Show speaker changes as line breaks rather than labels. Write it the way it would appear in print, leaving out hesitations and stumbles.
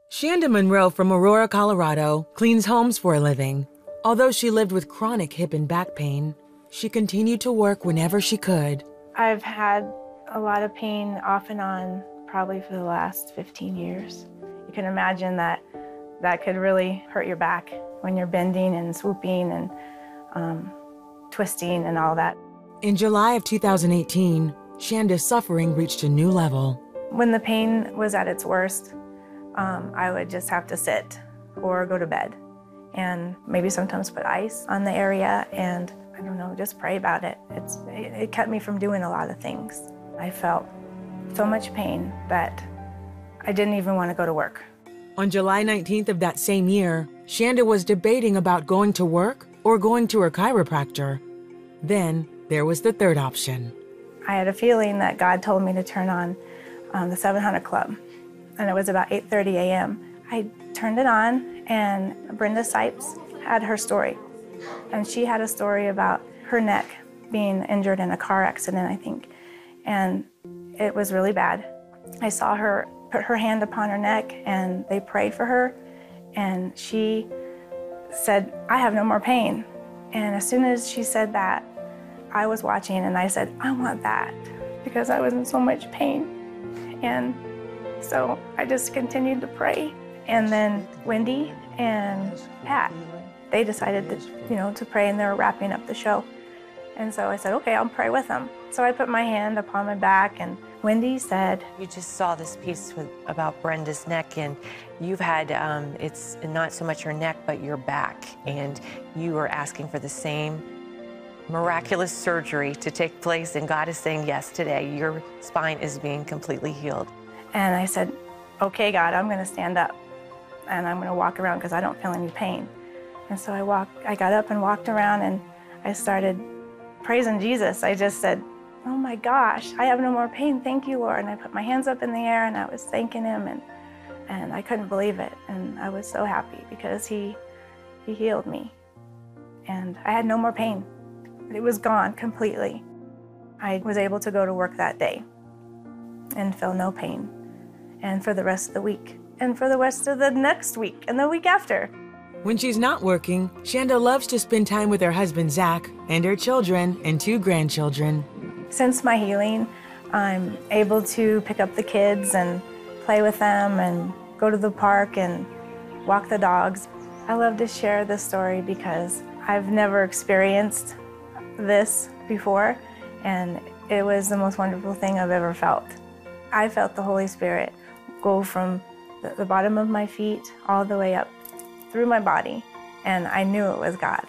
Chanda Monroe from Aurora, Colorado, cleans homes for a living. Although she lived with chronic hip and back pain, she continued to work whenever she could.
I've had a lot of pain off and on probably for the last 15 years. You can imagine that could really hurt your back when you're bending and swooping and twisting and all that.
In July of 2018, Chanda's suffering reached a new level.
When the pain was at its worst, I would just have to sit or go to bed and maybe sometimes put ice on the area and, I don't know, just pray about it. It kept me from doing a lot of things. I felt so much pain that I didn't even want to go to work.
On July 19th of that same year, Chanda was debating about going to work or going to her chiropractor. Then there was the third option.
I had a feeling that God told me to turn on the 700 Club, and it was about 8:30 a.m. I turned it on, and Brenda Sipes had her story. And she had a story about her neck being injured in a car accident, I think. And it was really bad. I saw her put her hand upon her neck, and they prayed for her. And she said, "I have no more pain." And as soon as she said that, I was watching, and I said, "I want that," because I was in so much pain. And so I just continued to pray. And then Wendy and Pat, they decided to pray, and they were wrapping up the show. And so I said, okay, I'll pray with them. So I put my hand upon my back, and Wendy said,
"You just saw this piece about Brenda's neck, and you've had, it's not so much your neck, but your back, and you are asking for the same miraculous surgery to take place, and God is saying yes today. Your spine is being completely healed."
And I said, okay, God, I'm going to stand up, and I'm going to walk around because I don't feel any pain. And so I got up and walked around, and I started praising Jesus. I just said, oh my gosh, I have no more pain. Thank you, Lord. And I put my hands up in the air, and I was thanking him, and I couldn't believe it. And I was so happy because he healed me. And I had no more pain. It was gone completely. I was able to go to work that day and feel no pain. And for the rest of the week, and for the rest of the next week, and the week after.
When she's not working, Chanda loves to spend time with her husband, Zach, and her children and 2 grandchildren.
Since my healing, I'm able to pick up the kids and play with them and go to the park and walk the dogs. I love to share this story because I've never experienced this before, and it was the most wonderful thing I've ever felt. I felt the Holy Spirit go from the bottom of my feet all the way up through my body, and I knew it was God.